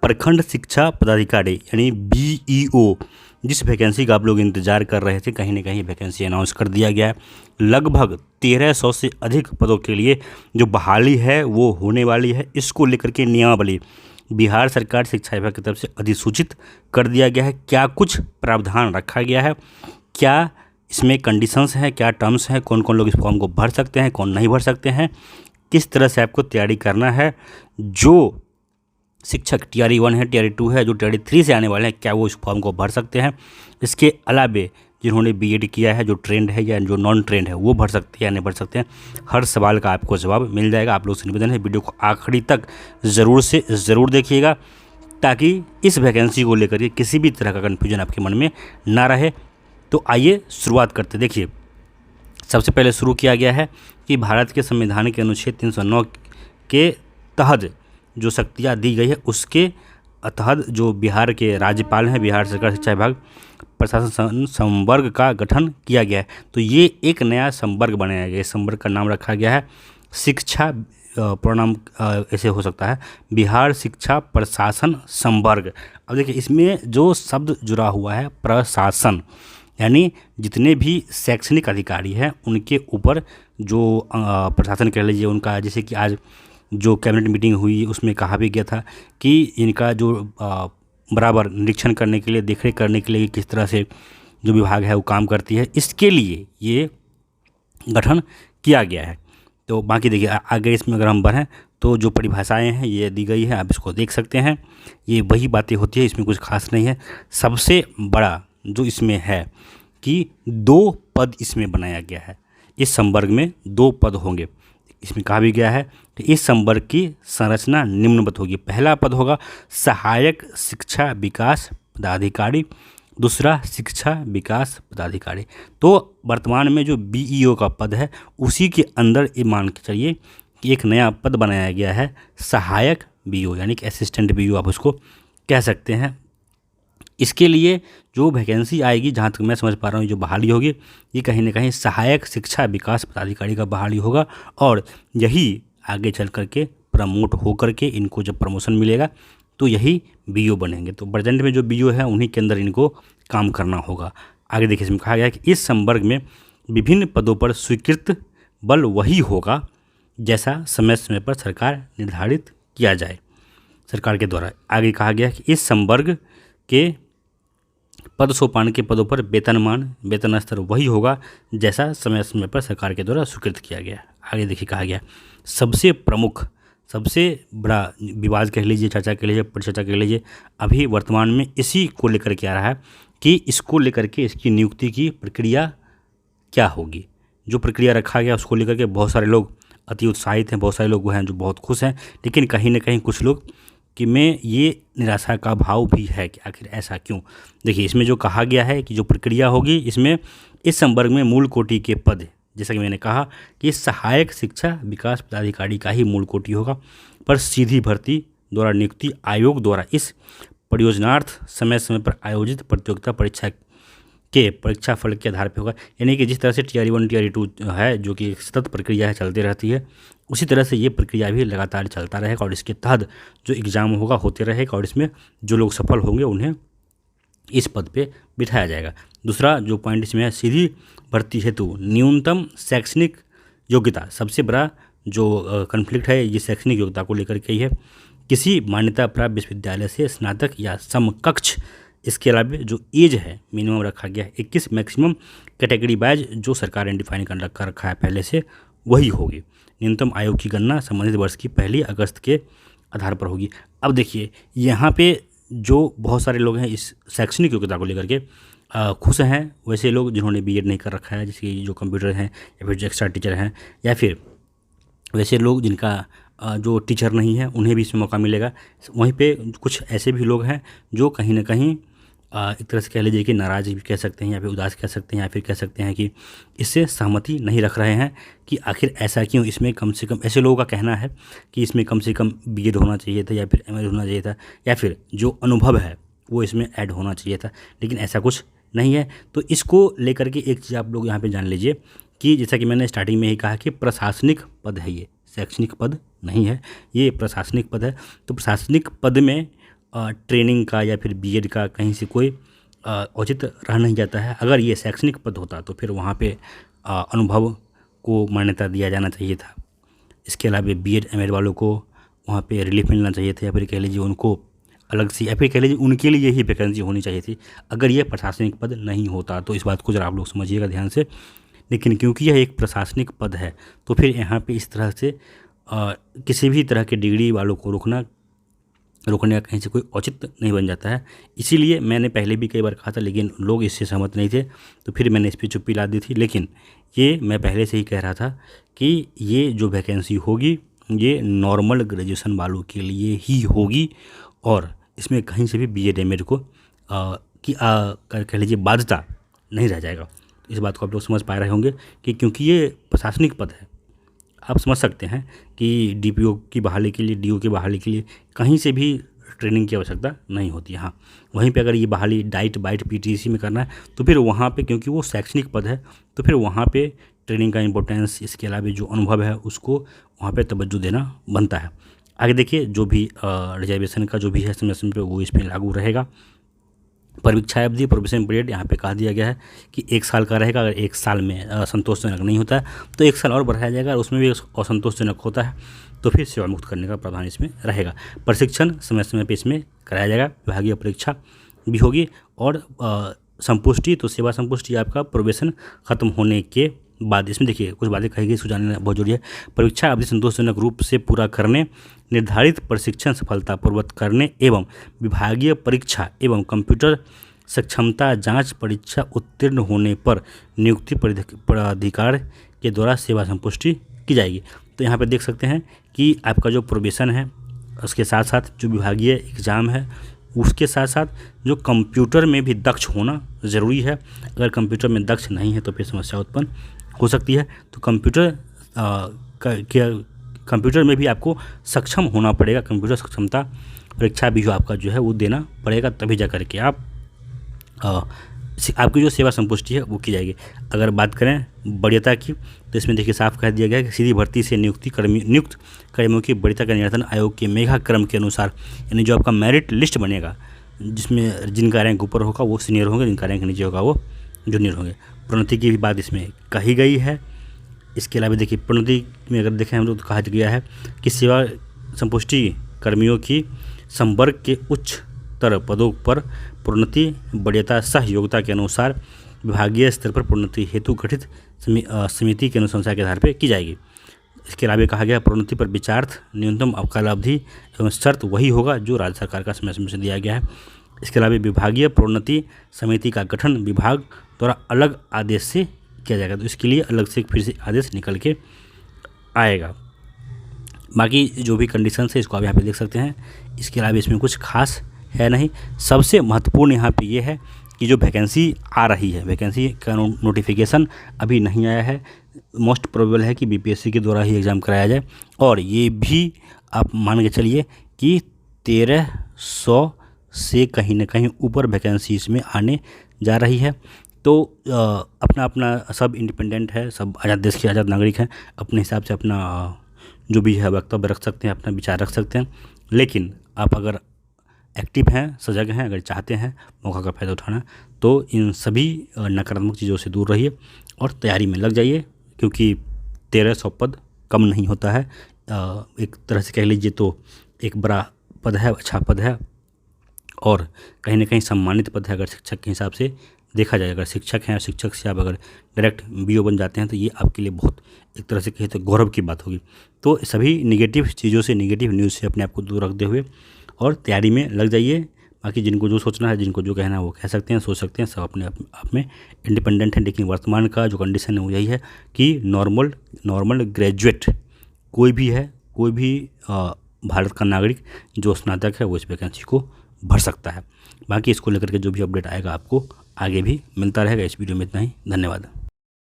प्रखंड शिक्षा पदाधिकारी यानी BEO, जिस वैकेंसी का आप लोग इंतजार कर रहे थे, कहीं ना कहीं वैकेंसी अनाउंस कर दिया गया है। लगभग 1300 से अधिक पदों के लिए जो बहाली है वो होने वाली है। इसको लेकर के नियमावली बिहार सरकार शिक्षा विभाग की तरफ से अधिसूचित कर दिया गया है। क्या कुछ प्रावधान रखा गया है, क्या इसमें कंडीशंस हैं, क्या टर्म्स हैं, कौन कौन लोग इस फॉर्म को भर सकते हैं, कौन नहीं भर सकते हैं, किस तरह से आपको तैयारी करना है, जो शिक्षक TRE 1 है, TRE 2 है, जो TRE 3 से आने वाले हैं, क्या वो इस फॉर्म को भर सकते हैं। इसके अलावे जिन्होंने BEd किया है, जो ट्रेंड है या जो नॉन ट्रेंड है, वो भर सकते हैं या नहीं भर सकते हैं। हर सवाल का आपको जवाब मिल जाएगा। आप लोग से निवेदन है, वीडियो को आखिरी तक ज़रूर से ज़रूर देखिएगा, ताकि इस वैकेंसी को लेकर के किसी भी तरह का कन्फ्यूजन आपके मन में ना रहे। तो आइए शुरुआत करते। देखिए, सबसे पहले शुरू किया गया है कि भारत के संविधान के अनुच्छेद 309 के तहत जो शक्तियाँ दी गई है, उसके तहत जो बिहार के राज्यपाल हैं, बिहार सरकार शिक्षा विभाग प्रशासन संवर्ग का गठन किया गया है। तो ये एक नया संवर्ग बनाया गया है। इस संवर्ग का नाम रखा गया है शिक्षा, प्रोनाम ऐसे हो सकता है, बिहार शिक्षा प्रशासन संवर्ग। अब देखिए, इसमें जो शब्द जुड़ा हुआ है प्रशासन, यानी जितने भी शैक्षणिक अधिकारी हैं उनके ऊपर जो प्रशासन कह लीजिए उनका, जैसे कि आज जो कैबिनेट मीटिंग हुई उसमें कहा भी गया था कि इनका जो बराबर निरीक्षण करने के लिए, देखरेख करने के लिए किस तरह से जो विभाग है वो काम करती है, इसके लिए ये गठन किया गया है। तो बाकी देखिए आगे इसमें अगर हम बढ़ें तो जो परिभाषाएं हैं ये दी गई है, आप इसको देख सकते हैं। ये वही बातें होती है, इसमें कुछ खास नहीं है। सबसे बड़ा जो इसमें है कि 2 पद इसमें बनाया गया है। इस संवर्ग में 2 पद होंगे। इसमें कहा भी गया है कि इस संवर्ग की संरचना निम्नवत होगी। पहला पद होगा सहायक शिक्षा विकास पदाधिकारी, दूसरा शिक्षा विकास पदाधिकारी। तो वर्तमान में जो BEO का पद है उसी के अंदर ये मान के चलिए कि एक नया पद बनाया गया है सहायक BEO, यानी कि असिस्टेंट BEO आप उसको कह सकते हैं। इसके लिए जो वैकेंसी आएगी, जहाँ तक मैं समझ पा रहा हूँ, जो बहाली होगी ये कहीं ना कहीं सहायक शिक्षा विकास पदाधिकारी का बहाली होगा, और यही आगे चल करके प्रमोट हो करके इनको जब प्रमोशन मिलेगा तो यही BEO बनेंगे। तो प्रेजेंट में जो BEO है उन्हीं के अंदर इनको काम करना होगा। आगे देखिए, इसमें कहा गया है कि इस संवर्ग में विभिन्न पदों पर स्वीकृत बल वही होगा जैसा समय समय पर सरकार निर्धारित किया जाए सरकार के द्वारा। आगे कहा गया है कि इस संवर्ग के पद सोपान के पदों पर वेतनमान, वेतन स्तर वही होगा जैसा समय समय पर सरकार के द्वारा स्वीकृत किया गया। आगे देखिए कहा गया सबसे प्रमुख, सबसे बड़ा विवाद कह लीजिए, चर्चा कह लीजिए, परिचर्चा कह लीजिए, अभी वर्तमान में इसी को लेकर के आ रहा है कि इसको लेकर के इसकी नियुक्ति की प्रक्रिया क्या होगी। जो प्रक्रिया रखा गया उसको लेकर के बहुत सारे लोग अति उत्साहित हैं, बहुत सारे लोग वो हैं जो बहुत खुश हैं, लेकिन कहीं ना कहीं कुछ लोग कि में ये निराशा का भाव भी है कि आखिर ऐसा क्यों। देखिए, इसमें जो कहा गया है कि जो प्रक्रिया होगी, इसमें इस संवर्ग में मूल कोटि के पद, जैसा कि मैंने कहा कि सहायक शिक्षा विकास पदाधिकारी का ही मूल कोटि होगा, पर सीधी भर्ती द्वारा नियुक्ति आयोग द्वारा इस परियोजनार्थ समय समय पर आयोजित प्रतियोगिता परीक्षा के परीक्षा फल के आधार पर होगा। यानी कि जिस तरह से TRE 1 TRE 2 है, जो कि एक सतत प्रक्रिया है, चलती रहती है, उसी तरह से ये प्रक्रिया भी लगातार चलता रहेगा और इसके तहत जो एग्ज़ाम होगा होते रहेगा, और इसमें जो लोग सफल होंगे उन्हें इस पद पे बिठाया जाएगा। दूसरा जो पॉइंट इसमें है, सीधी भर्ती हेतु न्यूनतम शैक्षणिक योग्यता। सबसे बड़ा जो कन्फ्लिक्ट है ये शैक्षणिक योग्यता को लेकर के ही है। किसी मान्यता प्राप्त विश्वविद्यालय से स्नातक या समकक्ष। इसके अलावा जो एज है मिनिमम रखा गया है 21, मैक्सिमम कैटेगरी वाइज जो सरकार ने डिफाइन कर रखा है पहले से वही होगी। न्यूनतम आयु की गणना संबंधित वर्ष की 1 अगस्त के आधार पर होगी। अब देखिए, यहाँ पे जो बहुत सारे लोग हैं इस शैक्षणिक योग्यता को लेकर के खुश हैं, वैसे लोग जिन्होंने BEd नहीं कर रखा है, जैसे जो कंप्यूटर हैं या फिर जो एक्स्ट्रा टीचर हैं, या फिर वैसे लोग जिनका जो टीचर नहीं है उन्हें भी इसमें मौका मिलेगा। वहीं पे कुछ ऐसे भी लोग हैं जो कहीं ना कहीं एक तरह से कह लीजिए कि नाराज़ भी कह सकते हैं, या फिर उदास कह सकते हैं, या फिर कह सकते हैं कि इससे सहमति नहीं रख रहे हैं कि आखिर ऐसा क्यों। इसमें कम से कम, ऐसे लोगों का कहना है कि इसमें कम से कम BEd होना चाहिए था, या फिर MA होना चाहिए था, या फिर जो अनुभव है वो इसमें ऐड होना चाहिए था, लेकिन ऐसा कुछ नहीं है। तो इसको लेकर के एक चीज़ आप लोग यहाँ पर जान लीजिए कि जैसा कि मैंने स्टार्टिंग में ही कहा कि प्रशासनिक पद है, ये शैक्षणिक पद नहीं है, ये प्रशासनिक पद है। तो प्रशासनिक पद में ट्रेनिंग का या फिर बीएड का कहीं से कोई औचित्य रह नहीं जाता है। अगर ये शैक्षणिक पद होता तो फिर वहाँ पे अनुभव को मान्यता दिया जाना चाहिए था। इसके अलावा बीएड एमएड वालों को वहाँ पे रिलीफ मिलना चाहिए था, या फिर कह लीजिए उनको अलग से, या फिर कह लीजिए उनके लिए ही वैकेंसी होनी चाहिए थी अगर ये प्रशासनिक पद नहीं होता। तो इस बात को ज़रा आप लोग समझिएगा ध्यान से। लेकिन क्योंकि यह एक प्रशासनिक पद है तो फिर यहाँ पे इस तरह से किसी भी तरह के डिग्री वालों को रोकने का कहीं से कोई औचित्य नहीं बन जाता है। इसीलिए मैंने पहले भी कई बार कहा था, लेकिन लोग इससे सहमत नहीं थे, तो फिर मैंने इस पर चुप्पी ला दी थी। लेकिन ये मैं पहले से ही कह रहा था कि ये जो वैकेंसी होगी ये नॉर्मल ग्रेजुएशन वालों के लिए ही होगी, और इसमें कहीं से भी बीएड एमएड को कह लीजिए बाध्यता नहीं रह जाएगा। इस बात को आप लोग समझ पा रहे होंगे कि क्योंकि ये प्रशासनिक पद है, आप समझ सकते हैं कि डीपीओ की बहाली के लिए, डीओ की बहाली के लिए कहीं से भी ट्रेनिंग की आवश्यकता नहीं होती है। हाँ, वहीं पे अगर ये बहाली डाइट बाइट पीटीसी में करना है तो फिर वहाँ पे, क्योंकि वो शैक्षणिक पद है, तो फिर वहाँ पे ट्रेनिंग का इम्पोर्टेंस, इसके अलावा जो अनुभव है उसको वहाँ पे तवज्जो देना बनता है। आगे देखिए, जो भी रिजर्वेशन का जो भी है समय पे वो इस पर लागू रहेगा। परीक्षा अवधि, प्रोबेशन पीरियड यहाँ पे कहा दिया गया है कि 1 साल का रहेगा। अगर 1 साल में संतोषजनक नहीं होता है तो 1 साल और बढ़ाया जाएगा, और उसमें भी असंतोषजनक होता है तो फिर सेवा मुक्त करने का प्रावधान इसमें रहेगा। प्रशिक्षण समय समय पे इसमें कराया जाएगा, विभागीय परीक्षा भी होगी, और संपुष्टि, तो सेवा संपुष्टि आपका प्रोबेशन खत्म होने के बाद। इसमें देखिए कुछ बातें कही गई, इसको जानना बहुत जरूरी है। परीक्षा अवधि संतोषजनक रूप से पूरा करने, निर्धारित प्रशिक्षण सफलतापूर्वक करने एवं विभागीय परीक्षा एवं कंप्यूटर सक्षमता जांच परीक्षा उत्तीर्ण होने पर नियुक्ति प्राधिकार के द्वारा सेवा संपुष्टि की जाएगी। तो यहाँ पे देख सकते हैं कि आपका जो प्रोबेशन है उसके साथ साथ जो विभागीय एग्ज़ाम है उसके साथ साथ जो कंप्यूटर में भी दक्ष होना ज़रूरी है। अगर कंप्यूटर में दक्ष नहीं है तो फिर समस्या उत्पन्न हो सकती है। तो कंप्यूटर में भी आपको सक्षम होना पड़ेगा, कंप्यूटर सक्षमता परीक्षा भी जो आपका जो है वो देना पड़ेगा, तभी जा करके आपकी जो सेवा संपुष्टि है वो की जाएगी। अगर बात करें वरीयता की तो इसमें देखिए साफ कह दिया गया है कि सीधी भर्ती से नियुक्त कर्मियों की वरीयता का निर्धारण आयोग के मेगा क्रम के अनुसार, यानी जो आपका मेरिट लिस्ट बनेगा जिसमें जिनका रैंक ऊपर होगा वो सीनियर होंगे, जिनका रैंक नीचे होगा वो जूनियर होंगे। प्रोन्नति की भी बात इसमें कही गई है। इसके अलावा देखिए प्रोन्नति में अगर देखें हम लोग तो कहा गया है कि सेवा संपुष्टि कर्मियों की संवर्ग के उच्चतर पदों पर प्रोन्नति वरीयता सह योग्यता के अनुसार विभागीय स्तर पर प्रोन्नति हेतु गठित समिति के अनुशंसा के आधार पर की जाएगी। इसके अलावा कहा गया प्रोन्नति पर विचारार्थ न्यूनतम अवकाल अवधि एवं शर्त वही होगा जो राज्य सरकार का समय से दिया गया है। इसके अलावा विभागीय प्रोन्नति समिति का गठन विभाग द्वारा अलग आदेश से किया जाएगा, तो इसके लिए अलग से फिर से आदेश निकल के आएगा। बाकी जो भी कंडीशन है इसको आप यहाँ पे देख सकते हैं। इसके अलावा इसमें कुछ खास है नहीं। सबसे महत्वपूर्ण यहाँ पे ये है कि जो वैकेंसी आ रही है, वैकेंसी का नोटिफिकेशन अभी नहीं आया है। मोस्ट प्रोबेबल है कि बीपीएससी के द्वारा ही एग्ज़ाम कराया जाए, और ये भी आप मान के चलिए कि 1300 से कहीं ना कहीं ऊपर वैकेंसी इसमें आने जा रही है। तो अपना अपना सब इंडिपेंडेंट है, सब आज़ाद देश के आज़ाद नागरिक हैं, अपने हिसाब से अपना जो भी है वक्तव्य रख सकते हैं, अपना विचार रख सकते हैं। लेकिन आप अगर एक्टिव हैं, सजग हैं, अगर चाहते हैं मौका का फ़ायदा उठाना, तो इन सभी नकारात्मक चीज़ों से दूर रहिए और तैयारी में लग जाइए, क्योंकि 1300 पद कम नहीं होता है। एक तरह से कह लीजिए तो एक बड़ा पद है, अच्छा पद है, और कहीं ना कहीं सम्मानित पद है अगर शिक्षक के हिसाब से देखा जाए। अगर शिक्षक हैं, शिक्षक से आप अगर डायरेक्ट बीओ बन जाते हैं तो ये आपके लिए बहुत एक तरह से कहे तो गौरव की बात होगी। तो सभी नेगेटिव चीज़ों से, नेगेटिव न्यूज़ से अपने आप को दूर रखते हुए और तैयारी में लग जाइए। बाकी जिनको जो सोचना है, जिनको जो कहना है वो कह सकते हैं, सोच सकते हैं, सब अपने आप में इंडिपेंडेंट हैं। लेकिन वर्तमान का जो कंडीशन है वो यही है कि नॉर्मल ग्रेजुएट कोई भी है, कोई भी भारत का नागरिक जो स्नातक है वो इस वैकेंसी को भर सकता है। बाकी इसको लेकर के जो भी अपडेट आएगा आपको आगे भी मिलता रहेगा। इस वीडियो में इतना ही, धन्यवाद।